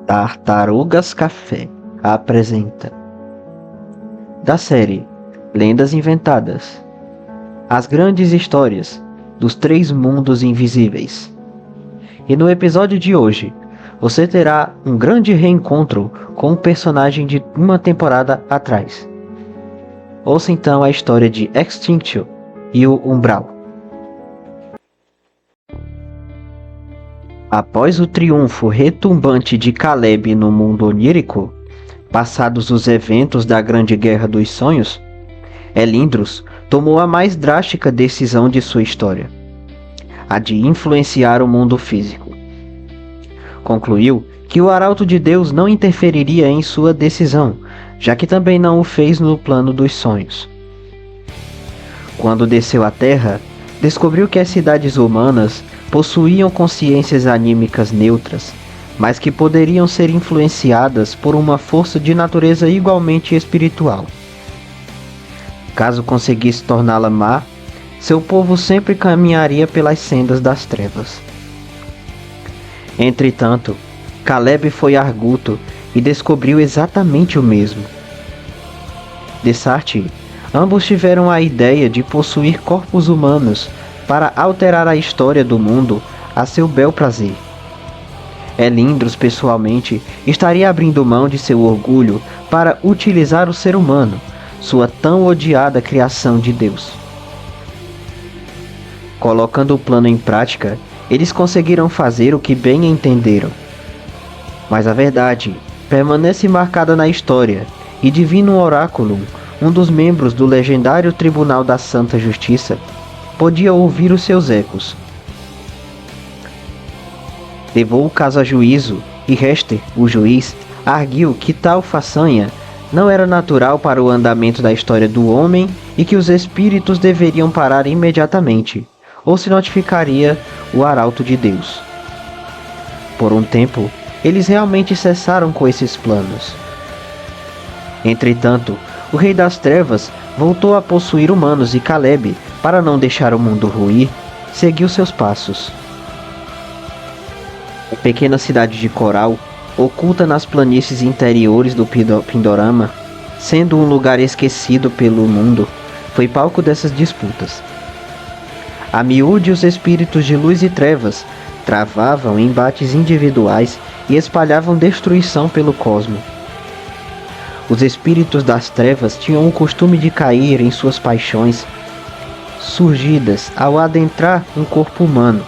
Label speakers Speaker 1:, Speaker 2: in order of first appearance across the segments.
Speaker 1: Tartarugas Café apresenta da série Lendas Inventadas, as grandes histórias dos 3 mundos invisíveis. E no episódio de hoje, você terá um grande reencontro com um personagem de uma temporada atrás. Ouça então a história de Extinction e o Umbral. Após o triunfo retumbante de Caleb no mundo onírico, passados os eventos da Grande Guerra dos Sonhos, Elindros tomou a mais drástica decisão de sua história, a de influenciar o mundo físico. Concluiu que o Arauto de Deus não interferiria em sua decisão, já que também não o fez no plano dos sonhos. Quando desceu à Terra, descobriu que as cidades humanas possuíam consciências anímicas neutras, mas que poderiam ser influenciadas por uma força de natureza igualmente espiritual. Caso conseguisse torná-la má, seu povo sempre caminharia pelas sendas das trevas. Entretanto, Caleb foi arguto e descobriu exatamente o mesmo. Dessarte, ambos tiveram a ideia de possuir corpos humanos para alterar a história do mundo a seu bel prazer. Elindros, pessoalmente, estaria abrindo mão de seu orgulho para utilizar o ser humano, sua tão odiada criação de Deus. Colocando o plano em prática, eles conseguiram fazer o que bem entenderam. Mas a verdade permanece marcada na história, e Divino Oráculo, um dos membros do legendário Tribunal da Santa Justiça, podia ouvir os seus ecos. Levou o caso a juízo e Hester, o juiz, arguiu que tal façanha não era natural para o andamento da história do homem e que os espíritos deveriam parar imediatamente, ou se notificaria o Arauto de Deus. Por um tempo, eles realmente cessaram com esses planos. Entretanto, o Rei das Trevas voltou a possuir humanos e Caleb, para não deixar o mundo ruir, seguiu seus passos. A pequena cidade de Coral, oculta nas planícies interiores do Pindorama, sendo um lugar esquecido pelo mundo, foi palco dessas disputas. A miúde os espíritos de luz e trevas travavam embates individuais e espalhavam destruição pelo cosmo. Os espíritos das trevas tinham o costume de cair em suas paixões, surgidas ao adentrar um corpo humano,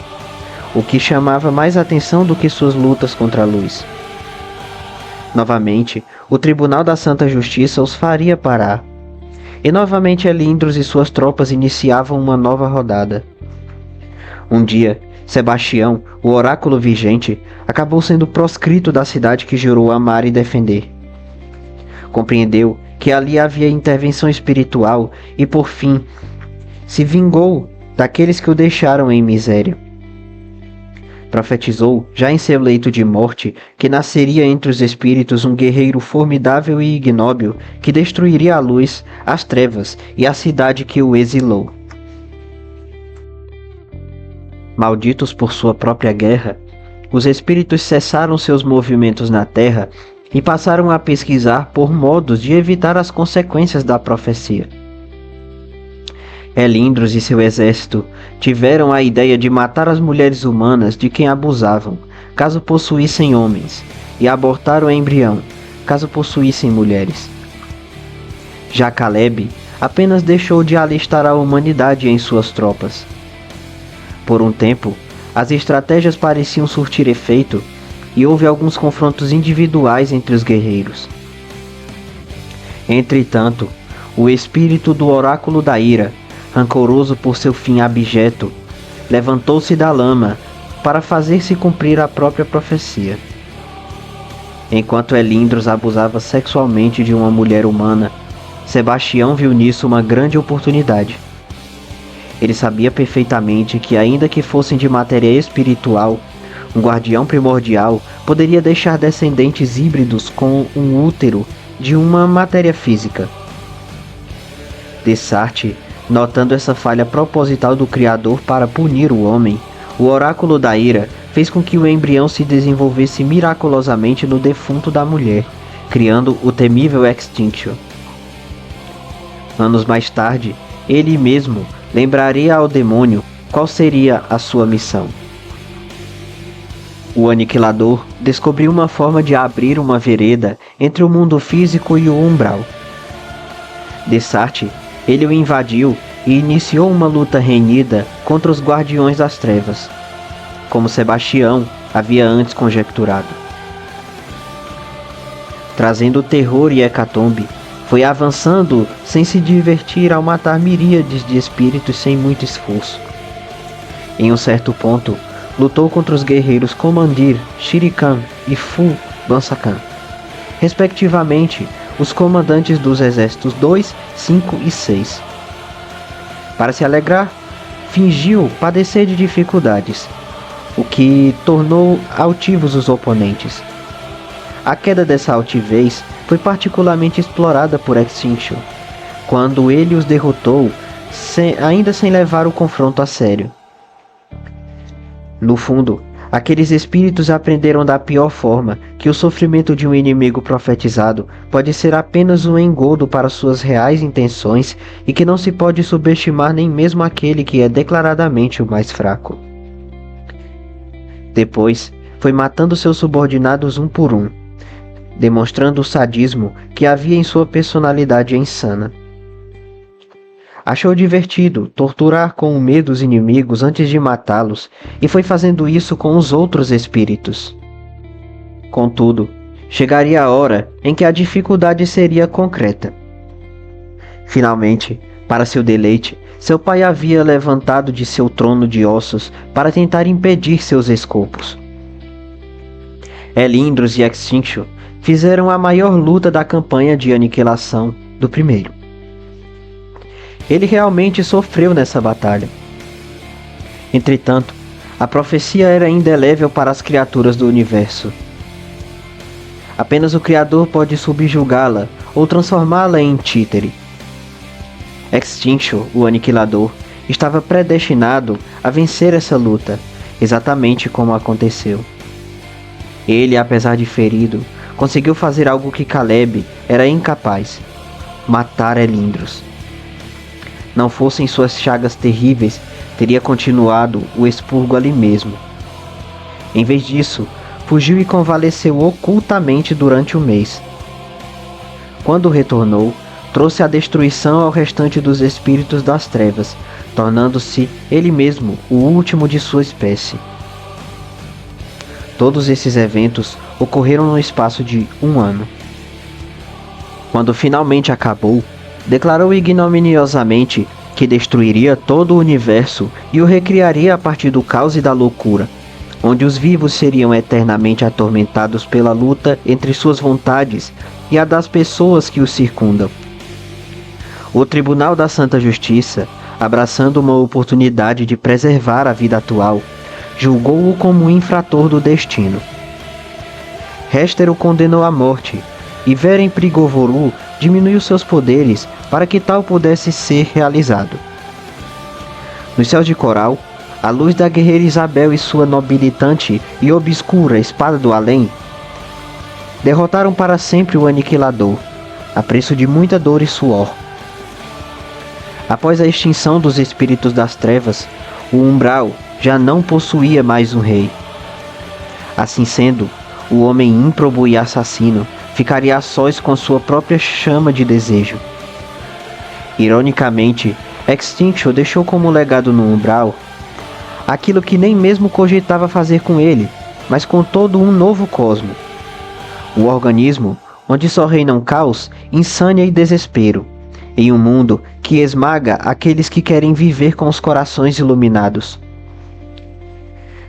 Speaker 1: o que chamava mais atenção do que suas lutas contra a luz. Novamente, o Tribunal da Santa Justiça os faria parar, e novamente Elindros e suas tropas iniciavam uma nova rodada. Um dia, Sebastião, o oráculo vigente, acabou sendo proscrito da cidade que jurou amar e defender. Compreendeu que ali havia intervenção espiritual e, por fim, se vingou daqueles que o deixaram em miséria. Profetizou, já em seu leito de morte, que nasceria entre os espíritos um guerreiro formidável e ignóbil que destruiria a luz, as trevas e a cidade que o exilou. Malditos por sua própria guerra, os espíritos cessaram seus movimentos na terra e passaram a pesquisar por modos de evitar as consequências da profecia. Elindros e seu exército tiveram a ideia de matar as mulheres humanas de quem abusavam, caso possuíssem homens, e abortar o embrião, caso possuíssem mulheres. Já Caleb apenas deixou de alistar a humanidade em suas tropas. Por um tempo, as estratégias pareciam surtir efeito e houve alguns confrontos individuais entre os guerreiros. Entretanto, o espírito do Oráculo da Ira, rancoroso por seu fim abjeto, levantou-se da lama para fazer-se cumprir a própria profecia. Enquanto Elindros abusava sexualmente de uma mulher humana, Sebastião viu nisso uma grande oportunidade. Ele sabia perfeitamente que, ainda que fossem de matéria espiritual, um guardião primordial poderia deixar descendentes híbridos com um útero de uma matéria física. Dessarte, notando essa falha proposital do Criador para punir o homem, o oráculo da ira fez com que o embrião se desenvolvesse miraculosamente no defunto da mulher, criando o temível Extinction. Anos mais tarde, ele mesmo lembraria ao demônio qual seria a sua missão. O Aniquilador descobriu uma forma de abrir uma vereda entre o mundo físico e o umbral. Dessarte, ele o invadiu e iniciou uma luta renhida contra os Guardiões das Trevas, como Sebastião havia antes conjecturado. Trazendo terror e hecatombe, foi avançando sem se divertir ao matar miríades de espíritos sem muito esforço. Em um certo ponto, lutou contra os guerreiros Komandir, Shirikan e Fu Bansakan, respectivamente os comandantes dos exércitos 2, 5 e 6. Para se alegrar, fingiu padecer de dificuldades, o que tornou altivos os oponentes. A queda dessa altivez foi particularmente explorada por Extinction, quando ele os derrotou, ainda sem levar o confronto a sério. No fundo, aqueles espíritos aprenderam da pior forma que o sofrimento de um inimigo profetizado pode ser apenas um engodo para suas reais intenções e que não se pode subestimar nem mesmo aquele que é declaradamente o mais fraco. Depois, foi matando seus subordinados um por um, demonstrando o sadismo que havia em sua personalidade insana. Achou divertido torturar com o medo os inimigos antes de matá-los e foi fazendo isso com os outros espíritos. Contudo, chegaria a hora em que a dificuldade seria concreta. Finalmente, para seu deleite, seu pai havia levantado de seu trono de ossos para tentar impedir seus escopos. Elindros e Extinction fizeram a maior luta da campanha de aniquilação do primeiro. Ele realmente sofreu nessa batalha. Entretanto, a profecia era indelével para as criaturas do universo. Apenas o Criador pode subjugá-la ou transformá-la em títere. Extinction, o Aniquilador, estava predestinado a vencer essa luta, exatamente como aconteceu. Ele, apesar de ferido, conseguiu fazer algo que Caleb era incapaz: matar Elindros. Não fossem suas chagas terríveis, teria continuado o expurgo ali mesmo. Em vez disso, fugiu e convalesceu ocultamente durante um mês. Quando retornou, trouxe a destruição ao restante dos espíritos das trevas, tornando-se ele mesmo o último de sua espécie. Todos esses eventos ocorreram no espaço de 1 ano. Quando finalmente acabou, declarou ignominiosamente que destruiria todo o universo e o recriaria a partir do caos e da loucura, onde os vivos seriam eternamente atormentados pela luta entre suas vontades e a das pessoas que os circundam. O Tribunal da Santa Justiça, abraçando uma oportunidade de preservar a vida atual, julgou-o como um infrator do destino. Hester o condenou à morte, e Veren Prigovoru diminuiu seus poderes para que tal pudesse ser realizado. Nos céus de Coral, a luz da guerreira Isabel e sua nobilitante e obscura Espada do Além derrotaram para sempre o Aniquilador, a preço de muita dor e suor. Após a extinção dos espíritos das trevas, o Umbral já não possuía mais um rei. Assim sendo, o homem ímprobo e assassino ficaria a sós com sua própria chama de desejo. Ironicamente, Extinction deixou como legado no Umbral aquilo que nem mesmo cogitava fazer com ele, mas com todo um novo cosmo. O organismo onde só reinam caos, insânia e desespero, em um mundo que esmaga aqueles que querem viver com os corações iluminados.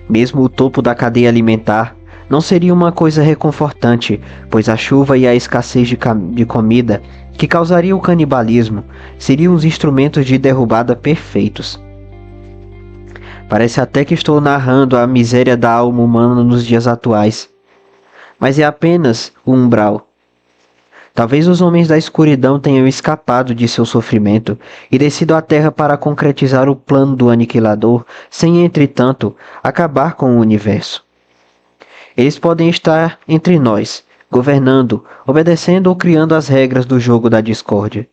Speaker 1: Mesmo o topo da cadeia alimentar não seria uma coisa reconfortante, pois a chuva e a escassez de comida que causaria o canibalismo seriam os instrumentos de derrubada perfeitos. Parece até que estou narrando a miséria da alma humana nos dias atuais, mas é apenas o Umbral. Talvez os homens da escuridão tenham escapado de seu sofrimento e descido à Terra para concretizar o plano do Aniquilador, sem, entretanto, acabar com o universo. Eles podem estar entre nós, governando, obedecendo ou criando as regras do jogo da discórdia.